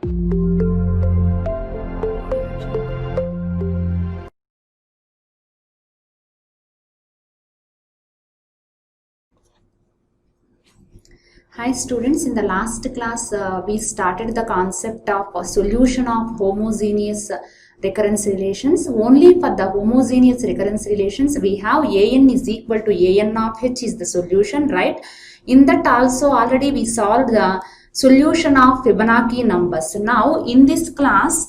Hi students, in the last class we started the concept of a solution of homogeneous recurrence relations. Only for the homogeneous recurrence relations we have an is equal to an of h is the solution, right? In that also already we solved the solution of Fibonacci numbers. Now in this class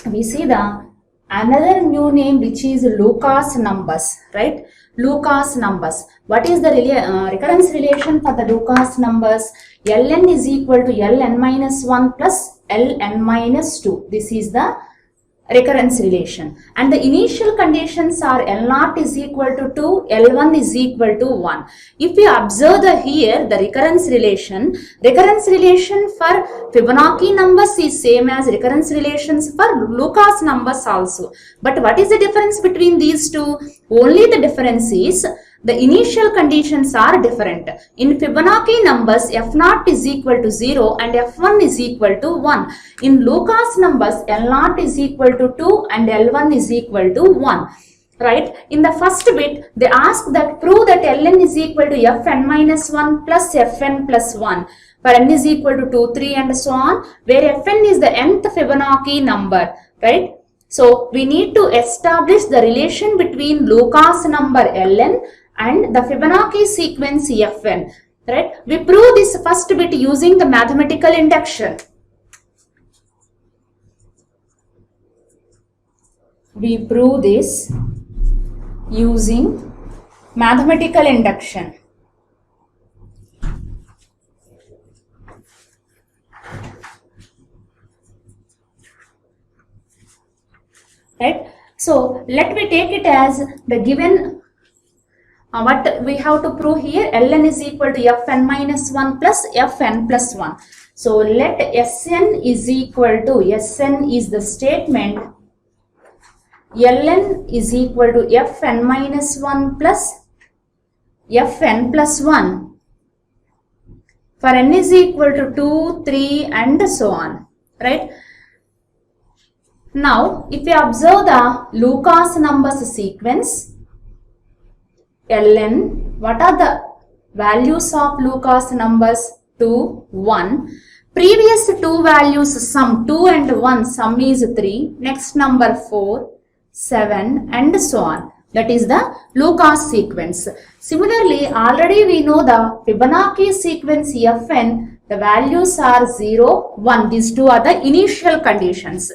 we see the another new name which is Lucas numbers, right? Lucas numbers. What is the recurrence relation for the Lucas numbers? Ln is equal to Ln minus 1 plus Ln minus 2. This is the recurrence relation. And the initial conditions are L0 is equal to 2, L1 is equal to 1. If you observe here the recurrence relation for Fibonacci numbers is same as recurrence relations for Lucas numbers also. But what is the difference between these two? Only the difference is the initial conditions are different. In Fibonacci numbers, F0 is equal to 0 and F1 is equal to 1. In Lucas numbers, L0 is equal to 2 and L1 is equal to 1. Right? In the first bit, they ask that prove that Ln is equal to Fn minus 1 plus Fn plus 1. For n is equal to 2, 3 and so on, where Fn is the nth Fibonacci number. Right? So, we need to establish the relation between Lucas number Ln and the Fibonacci sequence Fn, right? We prove this first bit using the mathematical induction. We prove this using mathematical induction. Right? So, let me take it as the given what we have to prove here, Ln is equal to Fn minus 1 plus Fn plus 1. So, let Sn is equal to, Sn is the statement, Ln is equal to Fn minus 1 plus Fn plus 1. For n is equal to 2, 3 and so on, right? Now, if you observe the Lucas numbers sequence, Ln, what are the values of Lucas numbers? 2, 1. Previous two values sum, 2 and 1, sum is 3. Next number 4, 7 and so on. That is the Lucas sequence. Similarly, already we know the Fibonacci sequence Fn, the values are 0, 1. These two are the initial conditions.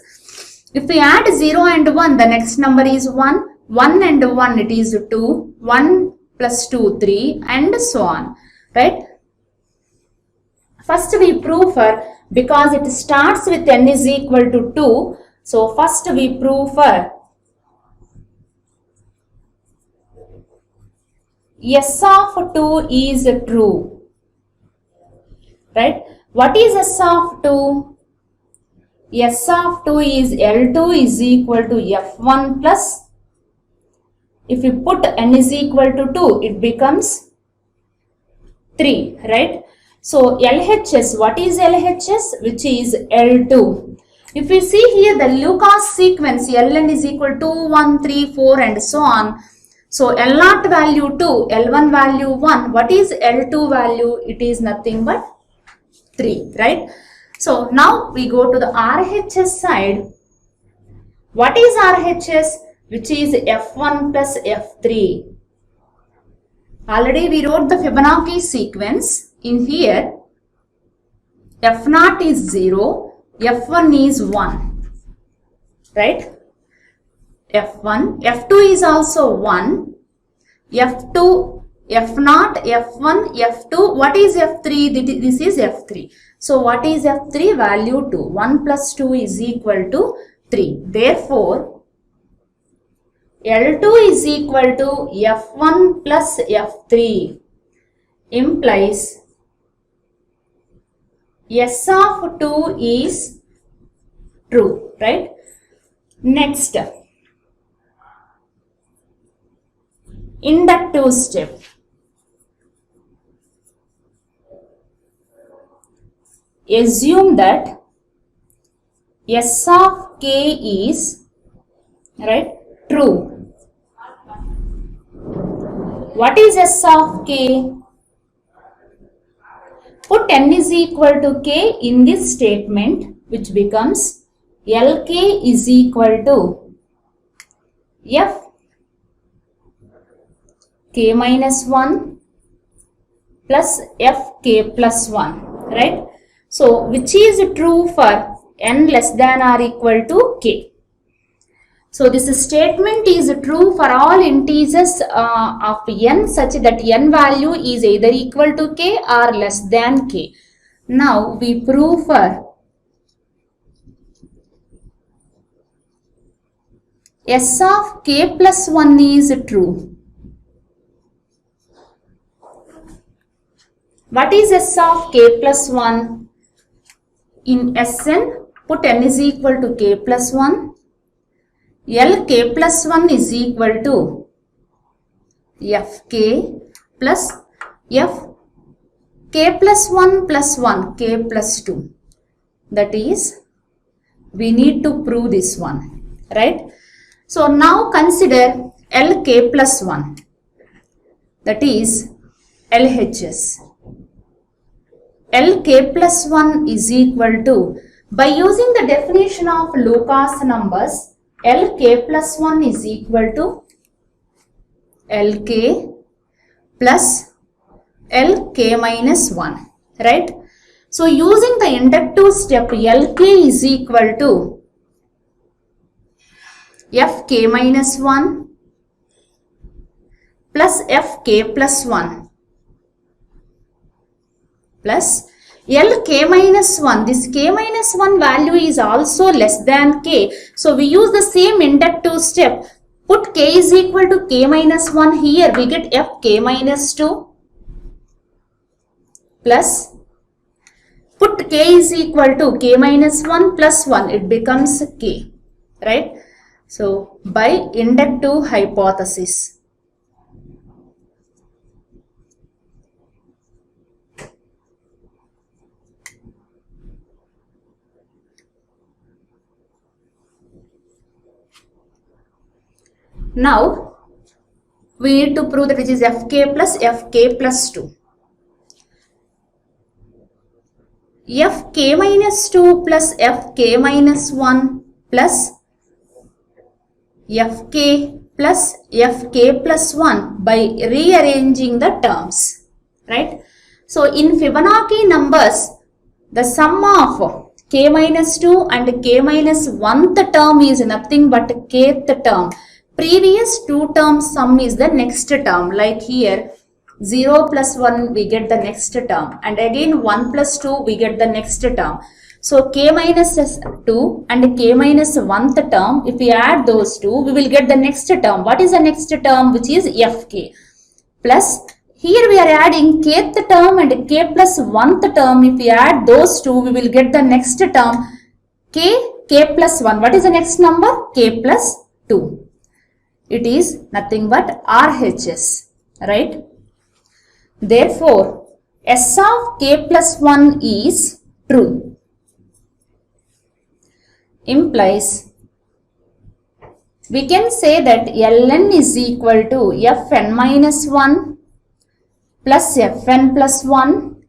If we add 0 and 1, the next number is 1. 1 and 1 it is 2, 1 plus 2, 3 and so on, right? First we prove for, because it starts with n is equal to 2, so first we prove for S of 2 is true, right? What is S of 2? S of 2 is L2 is equal to F1 plus, if you put n is equal to 2, it becomes 3, right? So, LHS, what is LHS? Which is L2. If we see here the Lucas sequence, Ln is equal to 1, 3, 4 and so on. So, L0 value 2, L1 value 1. What is L2 value? It is nothing but 3, right? So, now we go to the RHS side. What is RHS? Which is F1 plus F3. Already we wrote the Fibonacci sequence. In here, F0 is 0, F1 is 1, right? F1, F2 is also 1, F2, F0, F1, F2. What is F3? This is F3. So, what is F3? Value 2. 1 plus 2 is equal to 3. Therefore, L2 is equal to F1 plus F3 implies S of 2 is true, right? Next, inductive step. Assume that S of k is, right, true. What is S of k? Put n is equal to k in this statement, which becomes Lk is equal to f k minus 1 plus f k plus 1, right? So, which is true for n less than or equal to k. So, this statement is true for all integers of n such that n value is either equal to k or less than k. Now, we prove for S of k plus 1 is true. What is S of k plus 1? In Sn, put n is equal to k plus 1. Lk plus 1 is equal to Fk plus Fk plus 1 plus 1, k plus 2. That is, we need to prove this one, right? So, now consider Lk plus 1, that is LHS. Lk plus 1 is equal to, by using the definition of Lucas numbers, Lk plus 1 is equal to Lk plus Lk minus 1, right? So, using the inductive step, Lk is equal to Fk minus 1 plus Fk plus 1 plus Lk minus 1. This k minus 1 value is also less than k. So, we use the same inductive step. Put k is equal to k minus 1 here. We get Fk minus 2 plus put k is equal to k minus 1 plus 1. It becomes k, right? So, by inductive hypothesis. Now, we need to prove that which is Fk plus Fk plus 2. Fk minus 2 plus Fk minus 1 plus Fk plus Fk plus 1 by rearranging the terms, right? So, in Fibonacci numbers, the sum of k minus 2 and k minus 1th term is nothing but kth term. Previous two terms sum is the next term, like here 0 plus 1 we get the next term, and again 1 plus 2 we get the next term. So, k minus 2 and k minus 1th term, if we add those two, we will get the next term. What is the next term? Which is Fk. Plus, here we are adding kth term and k plus 1th term. If we add those two, we will get the next term k plus 1. What is the next number? K plus 2. It is nothing but RHS, right? Therefore, S of k plus 1 is true. Implies, we can say that Ln is equal to Fn minus 1 plus Fn plus 1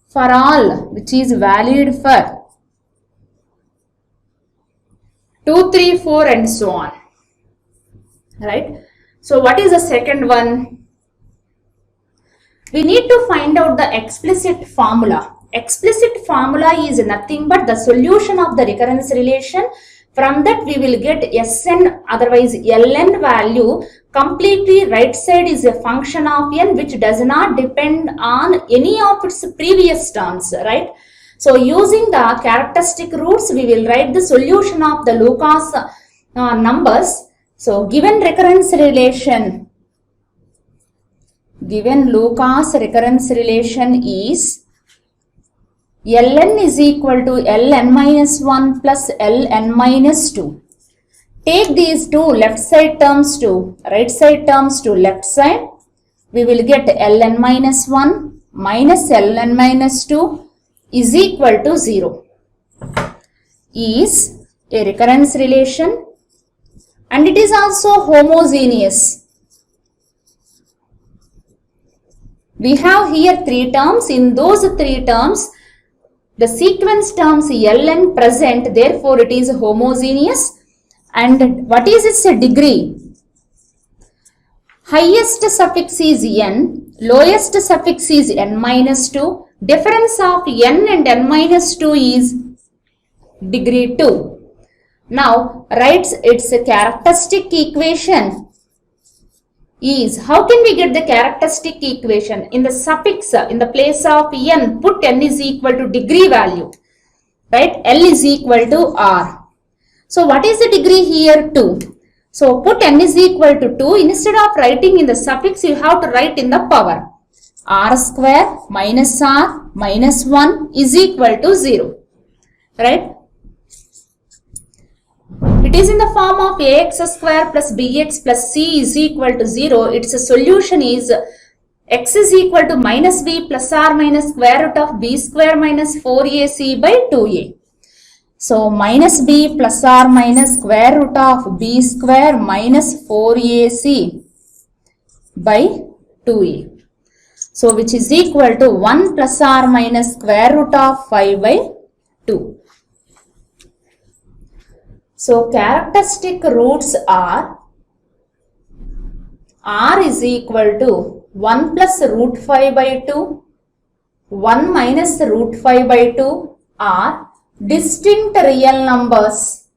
for all which is valid for 2, 3, 4 and so on. Right? So, what is the second one? We need to find out the explicit formula. Explicit formula is nothing but the solution of the recurrence relation. From that we will get Sn, otherwise Ln value. Completely right side is a function of n which does not depend on any of its previous terms, right? So, using the characteristic roots, we will write the solution of the Lucas numbers. So, given recurrence relation, given Lucas recurrence relation is Ln is equal to Ln minus 1 plus Ln minus 2. Take these two left side terms to right side terms to left side. We will get Ln minus 1 minus Ln minus 2 is equal to 0. Is a recurrence relation and it is also homogeneous. We have here three terms. In those three terms, the sequence terms Ln present, therefore it is homogeneous. And what is its degree? Highest suffix is n, lowest suffix is n minus 2. Difference of n and n minus 2 is degree 2. Now, writes its characteristic equation is, how can we get the characteristic equation? In the suffix, in the place of n, put n is equal to degree value, right? L is equal to R. So, what is the degree here? 2. So, put n is equal to 2. Instead of writing in the suffix, you have to write in the power. R square minus R minus 1 is equal to 0, right? It is in the form of ax square plus bx plus c is equal to 0. Its solution is x is equal to minus b plus r minus square root of b square minus 4ac by 2a. So, minus b plus r minus square root of b square minus 4ac by 2a. So, which is equal to 1 plus r minus square root of 5 by 2. So, characteristic roots are r is equal to 1 plus root 5 by 2, 1 minus root 5 by 2 are distinct real numbers.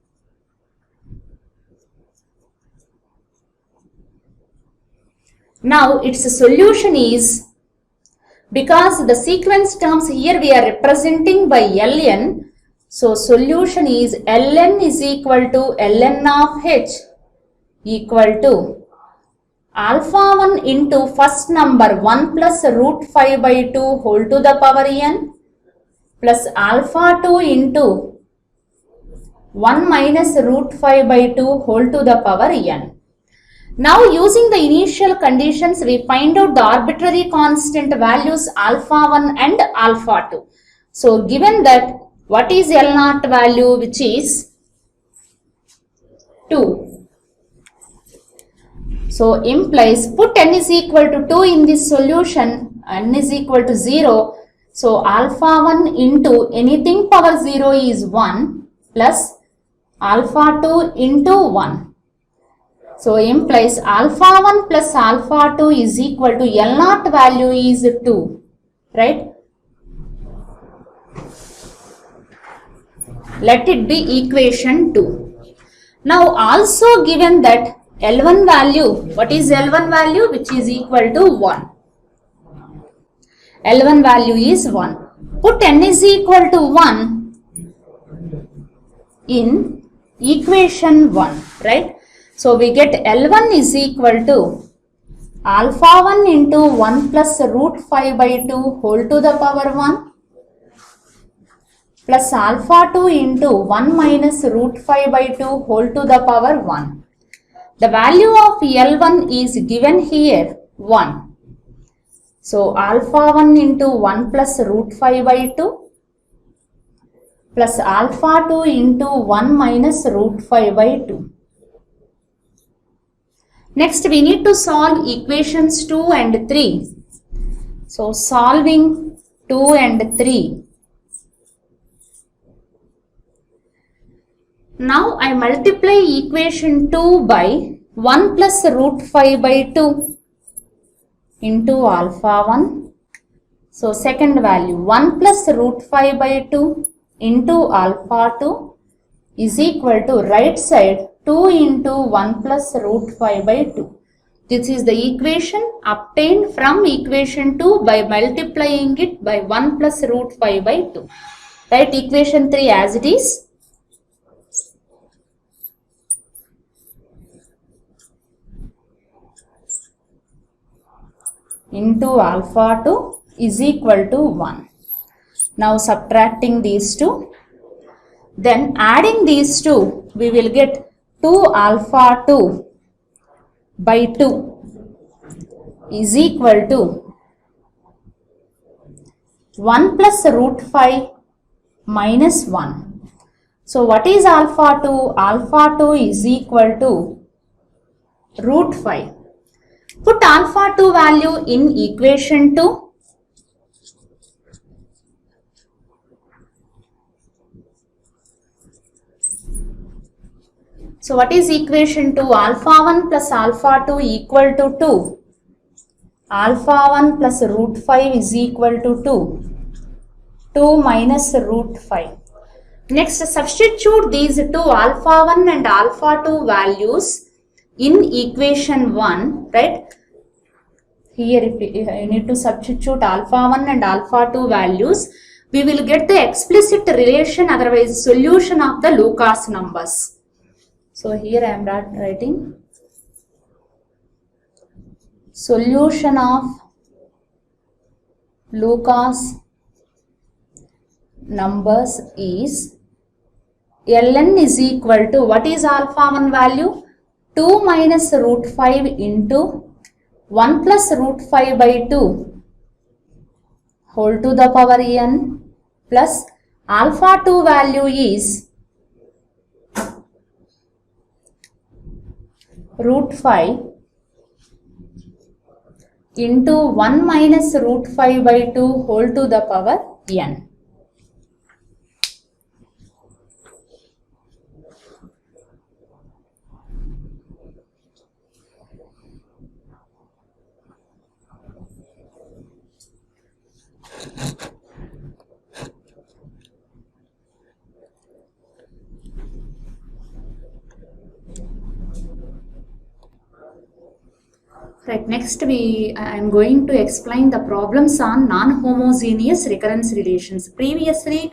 Now, its solution is, because the sequence terms here we are representing by Ln, so solution is Ln is equal to Ln of h equal to alpha 1 into first number 1 plus root 5 by 2 whole to the power n plus alpha 2 into 1 minus root 5 by 2 whole to the power n. Now, using the initial conditions, we find out the arbitrary constant values alpha 1 and alpha 2. So, given that, what is L0 value, which is 2. So, implies put n is equal to 2 in this solution, n is equal to 0. So, alpha 1 into anything power 0 is 1 plus alpha 2 into 1. So, implies alpha 1 plus alpha 2 is equal to L0 value is 2, right? Let it be equation 2. Now, also given that L1 value, what is L1 value? Which is equal to 1. L1 value is 1. Put n is equal to 1 in equation 1, right? So, we get L1 is equal to alpha 1 into 1 plus root 5 by 2 whole to the power 1 plus alpha 2 into 1 minus root 5 by 2 whole to the power 1. The value of L1 is given here 1. So, alpha 1 into 1 plus root 5 by 2 plus alpha 2 into 1 minus root 5 by 2. Next, we need to solve equations 2 and 3. So, solving 2 and 3. Now, I multiply equation 2 by 1 plus root 5 by 2 into alpha 1. So, second value 1 plus root 5 by 2 into alpha 2 is equal to right side 2 into 1 plus root 5 by 2. This is the equation obtained from equation 2 by multiplying it by 1 plus root 5 by 2. Write equation 3 as it is. Into alpha 2 is equal to 1. Now, subtracting these two. Then adding these two, we will get 2 alpha 2 by 2 is equal to 1 plus root 5 minus 1. So what is alpha 2? Alpha 2 is equal to root 5. Put alpha 2 value in equation 2. So what is equation 2? Alpha 1 plus alpha 2 equal to 2. Alpha 1 plus root 5 is equal to 2. 2 minus root 5. Next, substitute these two alpha 1 and alpha 2 values in equation 1, right? Here if you need to substitute alpha 1 and alpha 2 values, we will get the explicit relation, otherwise solution of the Lucas numbers. So here I am writing solution of Lucas numbers is ln is equal to, what is alpha 1 value? 2 minus root 5 into 1 plus root 5 by 2 whole to the power n plus alpha 2 value is root 5 into 1 minus root 5 by 2 whole to the power n. Right, next I am going to explain the problems on non-homogeneous recurrence relations. Previously,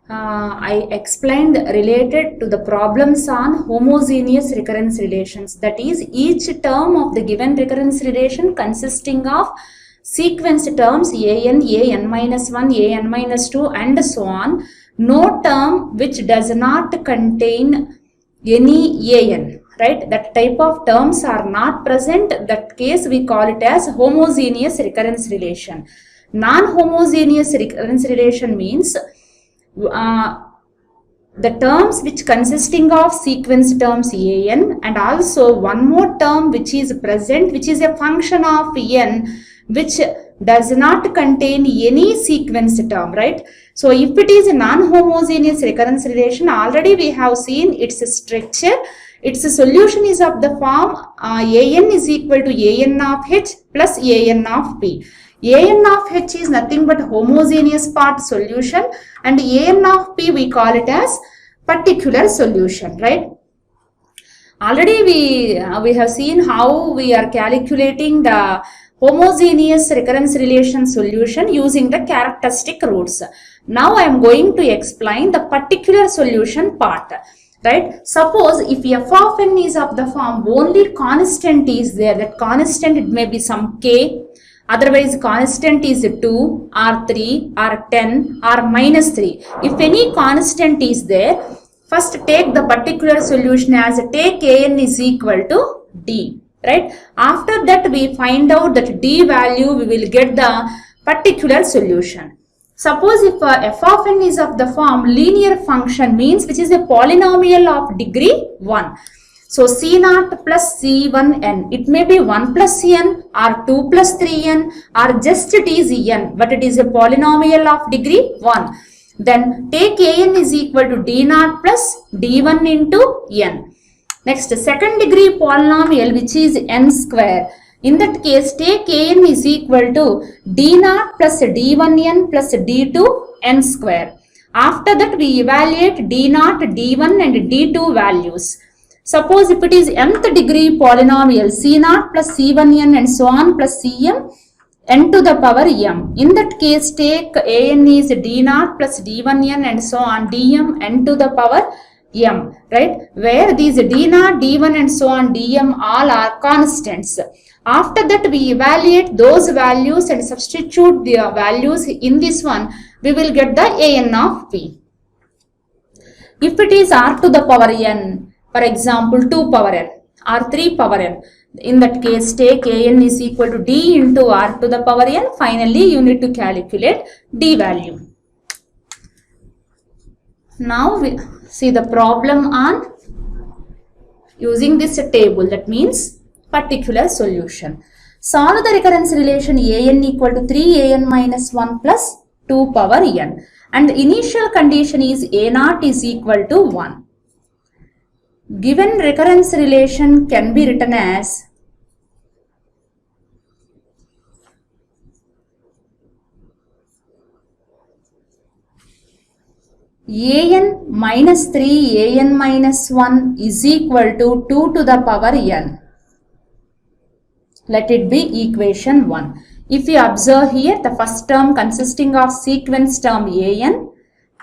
I explained related to the problems on homogeneous recurrence relations. That is, each term of the given recurrence relation consisting of sequence terms an minus 1, an minus 2 and so on. No term which does not contain any an. Right, that type of terms are not present. That case we call it as homogeneous recurrence relation. Non-homogeneous recurrence relation means the terms which consisting of sequence terms an and also one more term which is present, which is a function of n, which does not contain any sequence term, right? So if it is a non-homogeneous recurrence relation, already we have seen its structure. Its solution is of the form an is equal to an of h plus an of p. An of h is nothing but homogeneous part solution and an of p we call it as particular solution, right? Already we have seen how we are calculating the homogeneous recurrence relation solution using the characteristic roots. Now I am going to explain the particular solution part. Right? Suppose if f of n is of the form only constant is there, that constant it may be some k, otherwise constant is 2 or 3 or 10 or minus 3. If any constant is there, first take the particular solution as take an is equal to d. Right? After that we find out that d value, we will get the particular solution. Suppose if f of n is of the form linear function, means which is a polynomial of degree 1. So c0 plus c1n, it may be 1 plus n or 2 plus 3n or just it is n, but it is a polynomial of degree 1. Then take an is equal to d0 plus d1 into n. Next, second degree polynomial which is n square. In that case, take an is equal to d0 plus d1n plus d2 n square. After that, we evaluate d0, d1 and d2 values. Suppose if it is nth degree polynomial, c0 plus c1n and so on plus cm n to the power m. In that case, take an is d0 plus d1n and so on dm n to the power m, right? Where these d0, d1 and so on dm all are constants. After that, we evaluate those values and substitute the values in this one. We will get the an of p. If it is r to the power n, for example 2 power n or 3 power n, in that case take an is equal to d into r to the power n. Finally, you need to calculate d value. Now we see the problem on using this table, that means particular solution. Solve the recurrence relation an equal to 3an minus 1 plus 2 power n, and the initial condition is a naught is equal to 1. Given recurrence relation can be written as an minus 3 an minus 1 is equal to 2 to the power n. Let it be equation 1. If you observe here, the first term consisting of sequence term an,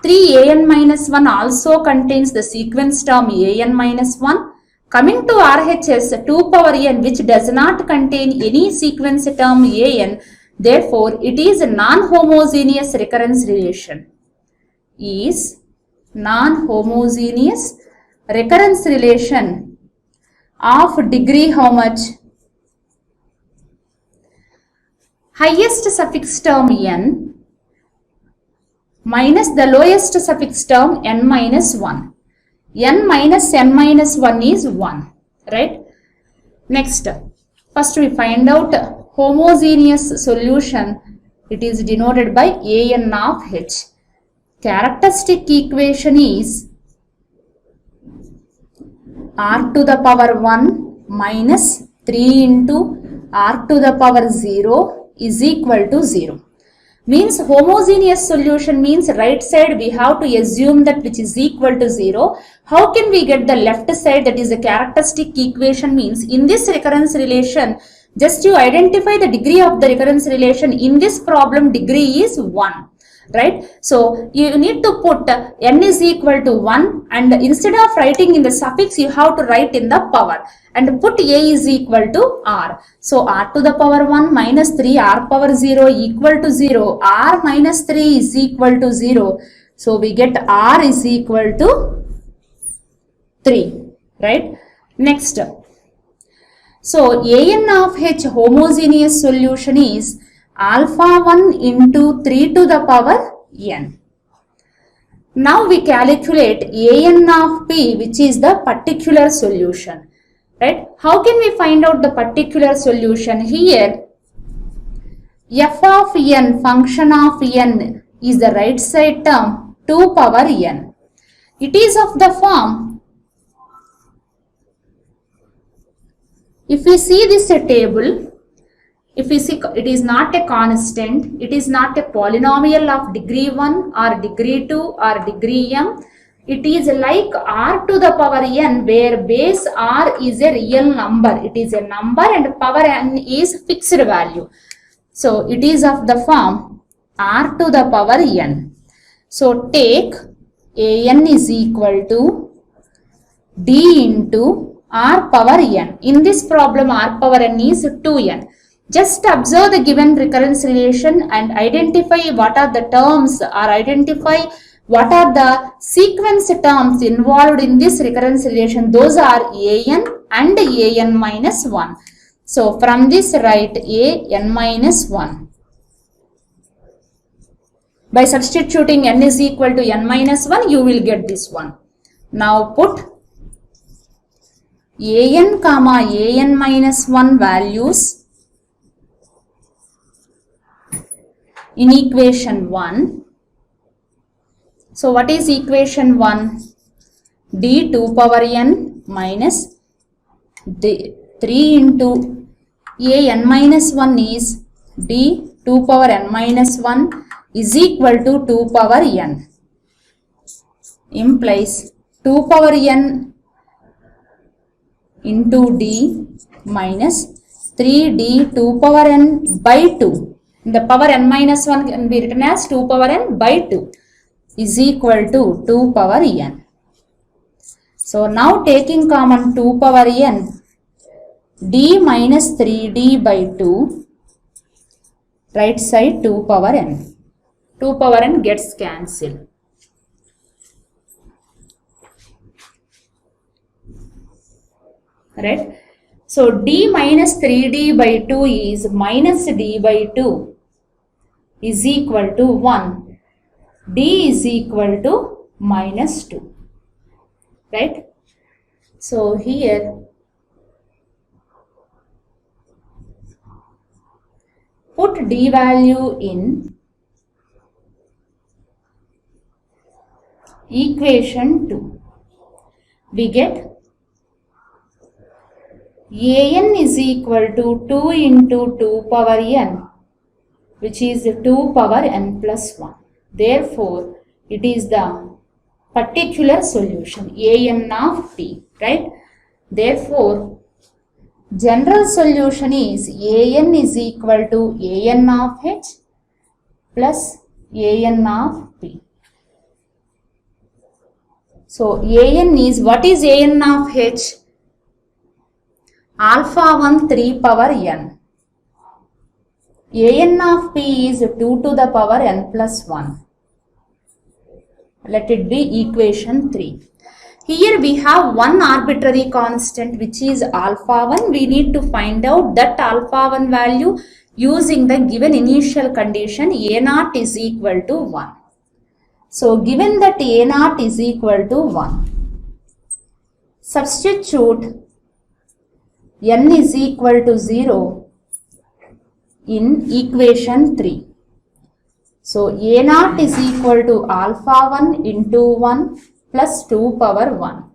3an minus 1 also contains the sequence term an minus 1. Coming to RHS 2 power n, which does not contain any sequence term an, therefore it is a non-homogeneous recurrence relation. Is non-homogeneous recurrence relation of degree how much? Highest suffix term n minus the lowest suffix term n minus 1. N minus n minus 1 is 1, right? Next, first we find out homogeneous solution. It is denoted by an of h. Characteristic equation is r to the power 1 minus 3 into r to the power 0 is equal to 0. Means homogeneous solution means right side we have to assume that which is equal to 0. How can we get the left side, that is the characteristic equation? Means in this recurrence relation, just you identify the degree of the recurrence relation. In this problem, degree is 1. Right? So you need to put n is equal to 1, and instead of writing in the suffix you have to write in the power and put a is equal to r. So r to the power 1 minus 3 r power 0 equal to 0. R minus 3 is equal to 0. So we get r is equal to 3. Right? Next. So an of h homogeneous solution is alpha 1 into 3 to the power n. Now we calculate an of p, which is the particular solution. Right? How can we find out the particular solution? Here, f of n, function of n, is the right side term 2 power n. It is of the form, if we see this table, if we see, it is not a constant, it is not a polynomial of degree 1 or degree 2 or degree m. It is like r to the power n, where base r is a real number. It is a number and power n is fixed value. So it is of the form r to the power n. So take an is equal to d into r power n. In this problem, r power n is 2n. Just observe the given recurrence relation and identify what are the terms, or identify what are the sequence terms involved in this recurrence relation. Those are an and an minus 1. So from this write an minus 1. By substituting n is equal to n minus 1, you will get this one. Now put an comma an minus 1 values in equation 1. So what is equation 1? d 2 power n minus d 3 into an minus 1 is d 2 power n minus 1 is equal to 2 power n. Implies 2 power n into d minus 3d 2 power n by 2. The power n minus 1 can be written as 2 power n by 2 is equal to 2 power n. So now taking common 2 power n, d minus 3d by 2, right side 2 power n. 2 power n gets cancelled. Right? So d minus 3d by 2 is minus d by 2 is equal to 1. D is equal to minus 2, right? So here put d value in equation 2. We get an is equal to 2 into 2 power n, which is 2 power n plus 1. Therefore, it is the particular solution an of t, right? Therefore, general solution is an is equal to an of h plus an of p. So, an is, what is an of h? Alpha 1 3 power n. An of p is 2 to the power n plus 1. Let it be equation 3. Here we have one arbitrary constant which is alpha 1. We need to find out that alpha 1 value using the given initial condition a0 is equal to 1. So given that a0 is equal to 1, substitute n is equal to 0 in equation 3. So a0 is equal to alpha 1 into 1 plus 2 power 1.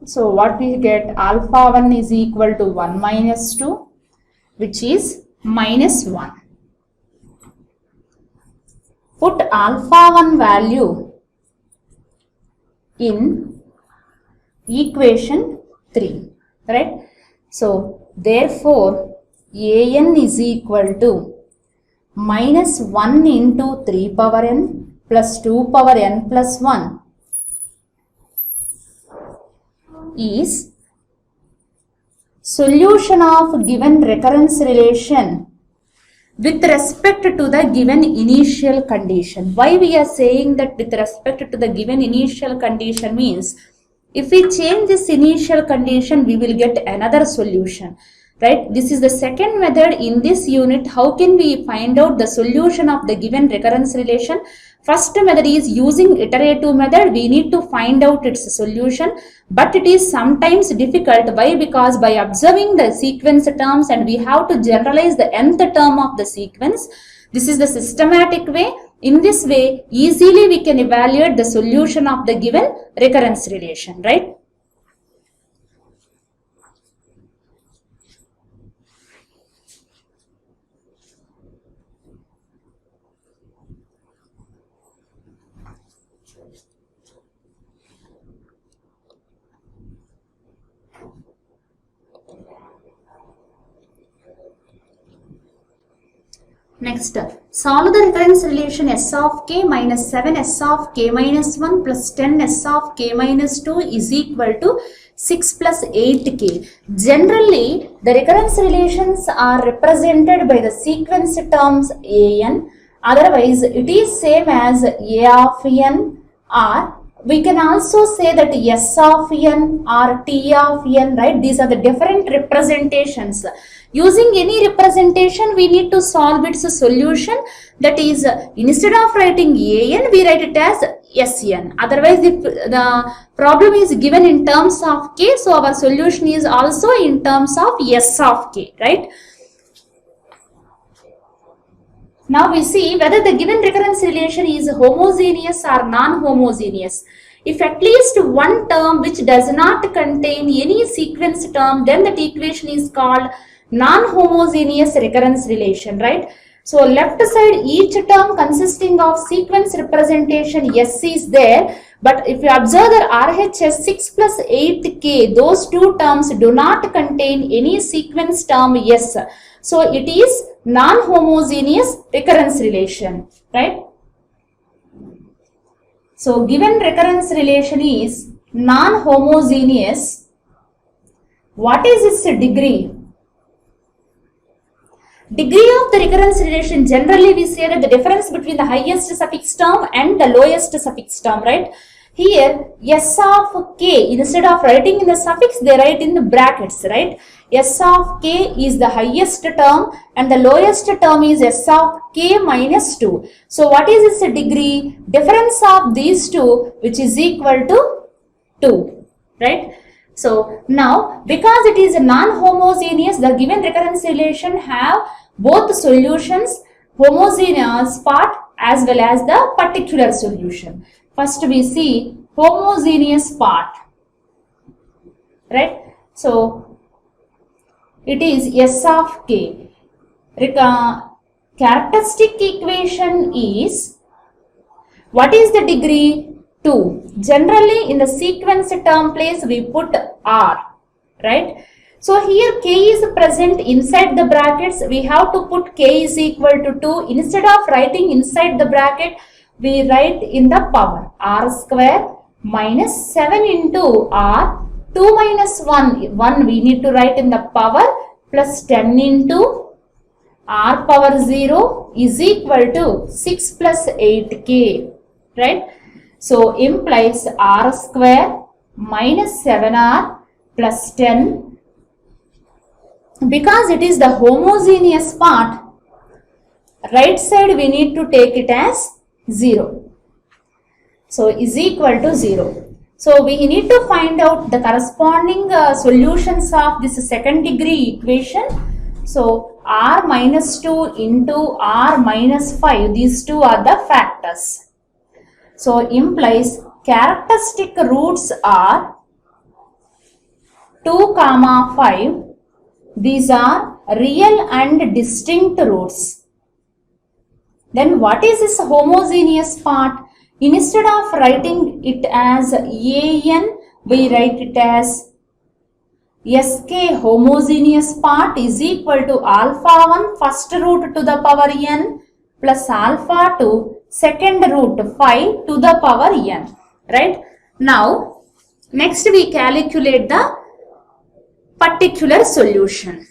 So what we get? Alpha 1 is equal to 1 minus 2, which is minus 1. Put alpha 1 value in equation 3, right? So therefore an is equal to minus 1 into 3 power n plus 2 power n plus 1 is solution of given recurrence relation with respect to the given initial condition. Why we are saying that with respect to the given initial condition means, if we change this initial condition, we will get another solution, right? This is the second method in this unit. How can we find out the solution of the given recurrence relation? First method is using iterative method. We need to find out its solution, but it is sometimes difficult. Why? Because by observing the sequence terms and we have to generalize the nth term of the sequence. This is the systematic way. In this way, easily we can evaluate the solution of the given recurrence relation, right? Next, solve the recurrence relation s of k minus 7 s of k minus 1 plus 10 s of k minus 2 is equal to 6 plus 8k. Generally, the recurrence relations are represented by the sequence terms an. Otherwise, it is same as a of n, or we can also say that s of n or t of n, right? These are the different representations. Using any representation, we need to solve its solution. That is, instead of writing an, we write it as sn. Otherwise, if the problem is given in terms of k, so our solution is also in terms of s of k, right? Now we see whether the given recurrence relation is homogeneous or non-homogeneous. If at least one term which does not contain any sequence term, then that equation is called non-homogeneous recurrence relation, right? So left side, each term consisting of sequence representation s is there, but if you observe the RHS 6 plus 8k, those two terms do not contain any sequence term s. So it is non-homogeneous recurrence relation, right? So given recurrence relation is non-homogeneous, what is its degree? Degree of the recurrence relation, generally we say that the difference between the highest suffix term and the lowest suffix term, right? here s of k, instead of writing in the suffix, they write in the brackets, right? S of k is the highest term and the lowest term is s of k minus 2. So what is its degree? Difference of these two, which is equal to 2, right? So now, because it is non-homogeneous, the given recurrence relation have both solutions, homogeneous part as well as the particular solution. First we see homogeneous part, right? So it is s of k. Characteristic equation is, what is the degree? 2. Generally in the sequence term place we put r, right? So here k is present inside the brackets, we have to put k is equal to 2. Instead of writing inside the bracket, we write in the power, r square minus 7 into r, 2 minus 1 we need to write in the power, plus 10 into r power 0 is equal to 6 plus 8k, right? So implies r square minus 7r plus 10. Because it is the homogeneous part, right side we need to take it as 0. So is equal to 0. So we need to find out the corresponding solutions of this second degree equation. So r minus 2 into r minus 5, these two are the factors. So implies characteristic roots are 2, 5. These are real and distinct roots. Then what is this homogeneous part? Instead of writing it as an, we write it as sk homogeneous part is equal to alpha 1 first root to the power n plus alpha 2 second root 5 to the power n, right? Now next we calculate the particular solution.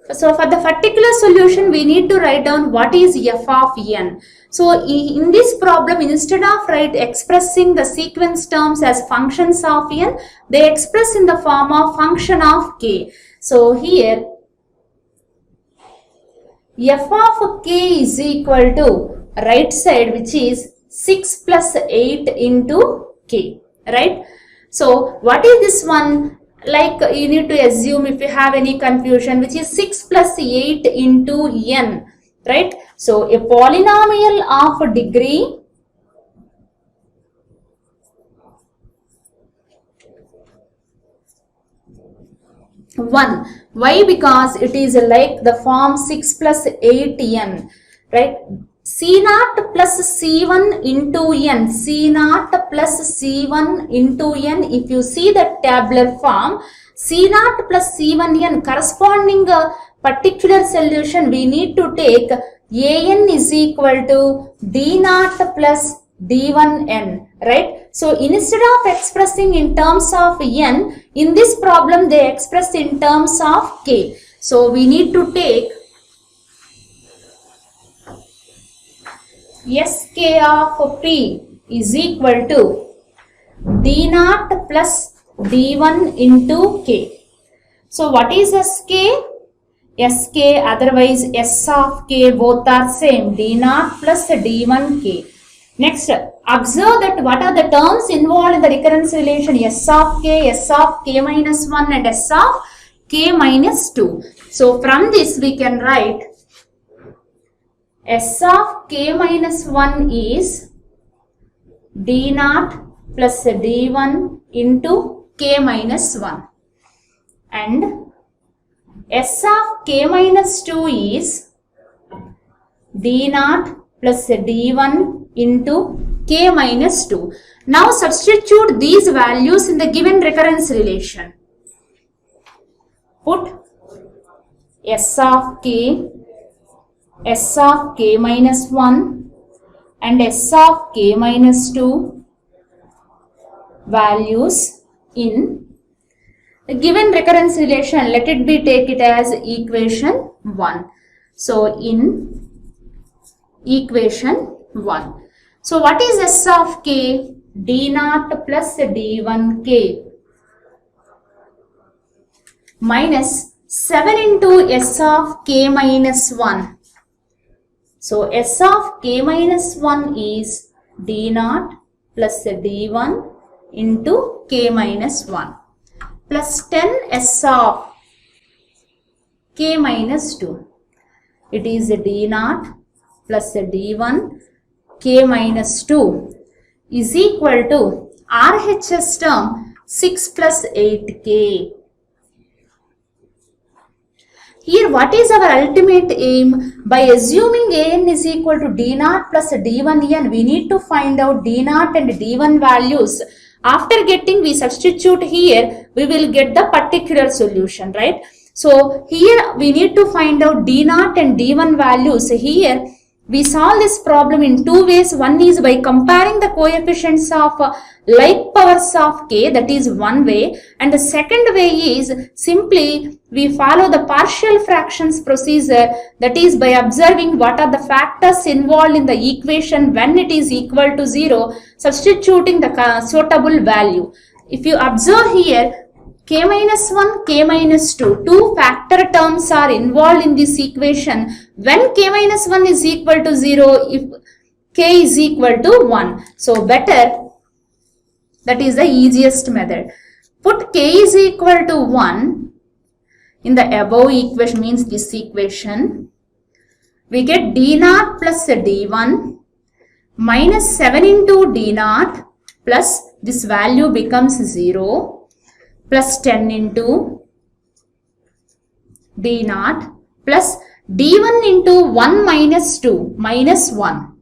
So for the particular solution, we need to write down what is f of n. So in this problem, instead of expressing the sequence terms as functions of n, they express in the form of function of k. So here f of k is equal to right side, which is 6 plus 8 into k, right? So what is this one? Like you need to assume, if you have any confusion, which is 6 plus 8 into n, right? So a polynomial of degree one. Why? Because it is like the form 6 plus 8n, right? C0 plus C1 into n, C0 plus C1 into n. If you see the tabular form, C0 plus C1n corresponding particular solution, we need to take an is equal to D0 plus D1n, right? So instead of expressing in terms of n, in this problem they express in terms of k. So we need to take sk of p is equal to d0 plus d1 into k. So what is sk? Sk, otherwise s of k, both are same, d0 plus d1 k. Next, observe that what are the terms involved in the recurrence relation, s of k minus 1 and s of k minus 2. So from this we can write s of k minus 1 is d0 plus d1 into k minus 1, and s of k minus 2 is d0 plus d1 into k minus 2. Now substitute these values in the given recurrence relation. Put s of k minus 1 and s of k minus 2 values in the given recurrence relation. Let it be, take it as equation 1. So in equation 1. So what is S of k? D naught plus D1k minus 7 into S of k minus 1. So S of k minus 1 is D naught plus D1 into k minus 1 plus 10 S of k minus 2. It is D naught plus D1 k minus 2 is equal to RHS term 6 plus 8k. Here what is our ultimate aim? By assuming an is equal to d naught plus d1n, we need to find out d naught and d1 values. After getting, we substitute here, we will get the particular solution, right? So here we need to find out d naught and d1 values. Here we solve this problem in two ways. One is by comparing the coefficients of like powers of k, that is one way, and the second way is simply we follow the partial fractions procedure, that is by observing what are the factors involved in the equation when it is equal to 0, substituting the suitable value. If you observe here, k minus 1, k minus 2, two factor terms are involved in this equation when k minus 1 is equal to 0, if k is equal to 1. So better, that is the easiest method. Put k is equal to 1 in the above equation, means this equation. We get d naught plus d1 minus 7 into d naught plus this value becomes 0. Plus 10 into d naught plus d1 into 1 minus 2 minus 1,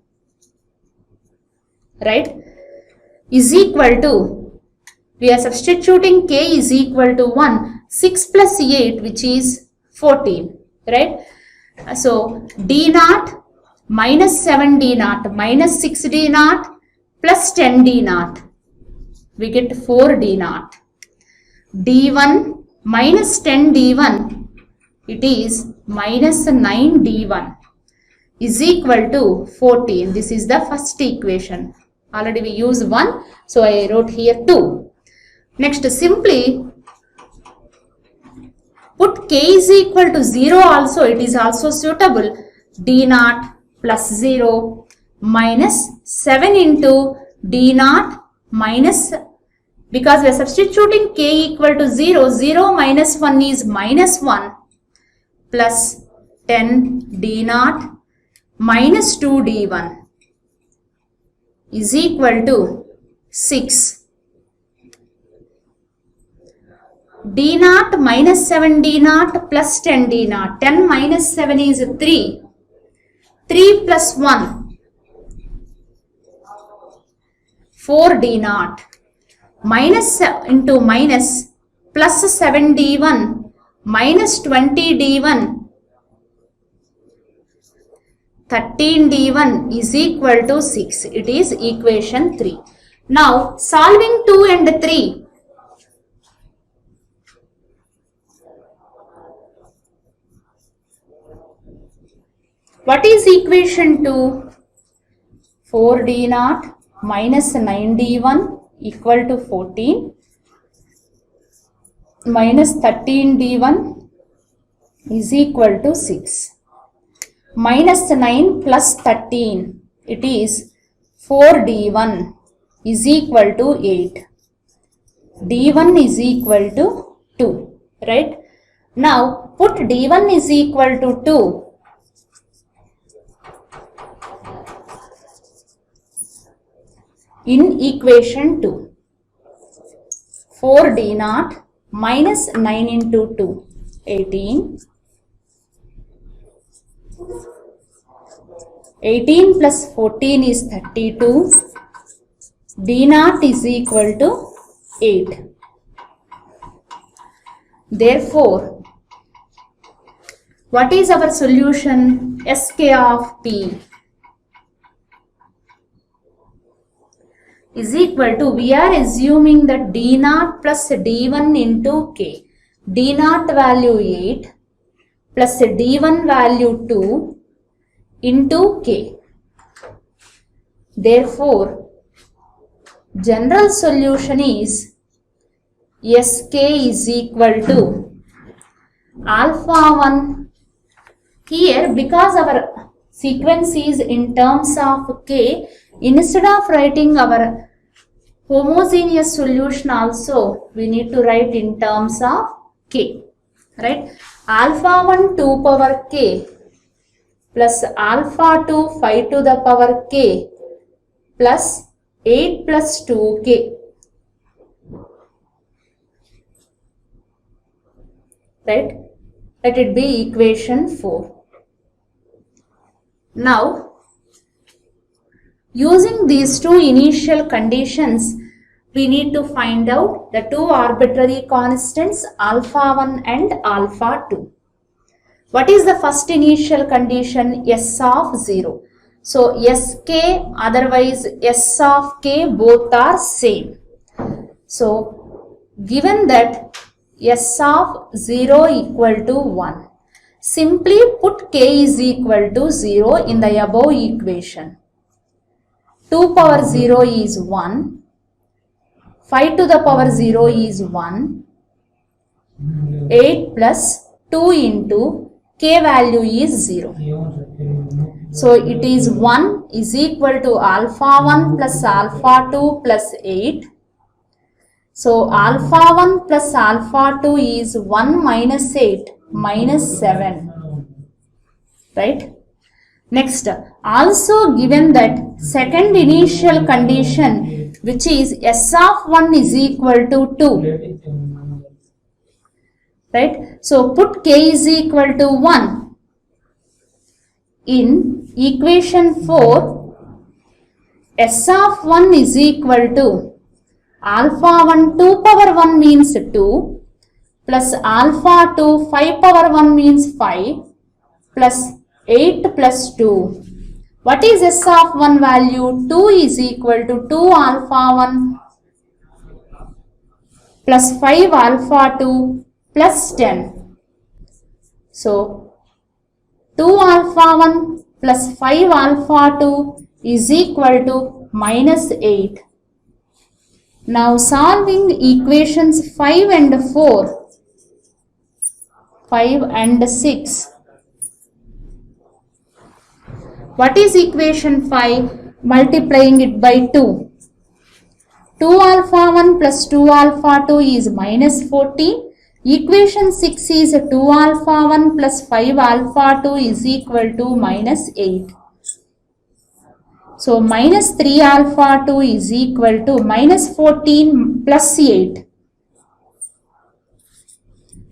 right, is equal to, we are substituting k is equal to 1, 6 plus 8 which is 14, right? So d naught minus 7 d naught minus 6 d naught plus 10 d naught, we get 4 d naught. d1 minus 10 d1, it is minus 9 d1 is equal to 14. This is the first equation. Already we use 1, so I wrote here 2. Next, simply put k is equal to 0 also, it is also suitable. d naught plus 0 minus 7 into d naught minus, because we are substituting k equal to 0, 0 minus 1 is minus 1 plus 10 d naught minus 2 d1 is equal to 6. d naught minus 7 d naught plus 10 d naught. 10 minus 7 is 3. 3 plus 1, 4 d naught. Minus into minus plus 7 d1 minus 20 d1, 13 d1 is equal to 6. It is equation 3. Now solving 2 and 3. What is equation 2? 4 d naught minus 9 d1 equal to 14 minus 13 d1 is equal to 6. Minus 9 plus 13, it is 4 d1 is equal to 8. d1 is equal to 2, right? Now put d1 is equal to 2. In equation 2, 4 d naught minus 9 into 2, 18. 18 plus 14 is 32. d naught is equal to 8. Therefore, what is our solution? Sk of p is equal to, we are assuming that d naught plus d1 into k. d naught value 8 plus d1 value 2 into k. Therefore, general solution is Sk is equal to alpha 1. Here, because our sequence is in terms of k, instead of writing our homogeneous solution also, we need to write in terms of k, right? Alpha 1 2 power k plus alpha 2 5 to the power k plus 8 plus 2k. Right? Let it be equation 4. Now, using these two initial conditions, we need to find out the two arbitrary constants alpha 1 and alpha 2. What is the first initial condition? S of 0. So, Sk otherwise S of k both are same. So, given that S of 0 equal to 1, simply put k is equal to 0 in the above equation. 2 power 0 is 1, 5 to the power 0 is 1, 8 plus 2 into k value is 0. So it is 1 is equal to alpha 1 plus alpha 2 plus 8. So alpha 1 plus alpha 2 is 1 minus 8 minus 7. Right? Next, also given that second initial condition, which is S of 1 is equal to 2. Right? So put k is equal to 1. In equation 4, S of 1 is equal to alpha 1 2 power 1 means 2 plus alpha 2 5 power 1 means 5 plus 8 plus 2. What is S of 1 value? 2 is equal to 2 alpha 1 plus 5 alpha 2 plus 10. So, 2 alpha 1 plus 5 alpha 2 is equal to minus 8. Now solving equations 5 and 4, 5 and 6. What is equation 5? Multiplying it by 2. 2 alpha 1 plus 2 alpha 2 is minus 14. Equation 6 is 2 alpha 1 plus 5 alpha 2 is equal to minus 8. So minus 3 alpha 2 is equal to minus 14 plus 8.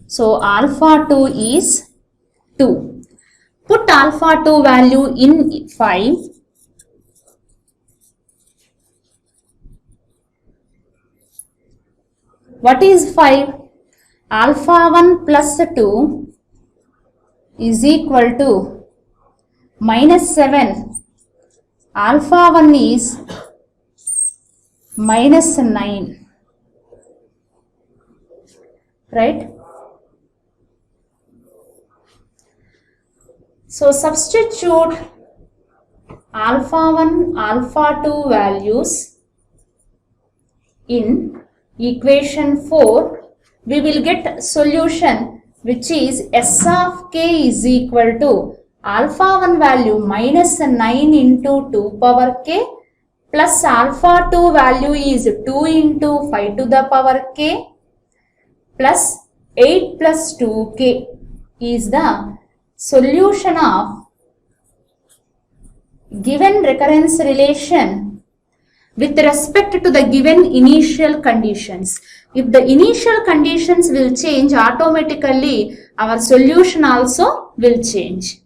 So alpha 2 is 2. Put alpha 2 value in 5. What is 5? Alpha 1 plus 2 is equal to minus 7. Alpha 1 is minus 9. Right? So substitute alpha 1, alpha 2 values in equation 4. We will get solution which is S of k is equal to alpha 1 value minus 9 into 2 power k plus alpha 2 value is 2 into 5 to the power k plus 8 plus 2k is the solution of given recurrence relation with respect to the given initial conditions. If the initial conditions will change, automatically our solution also will change.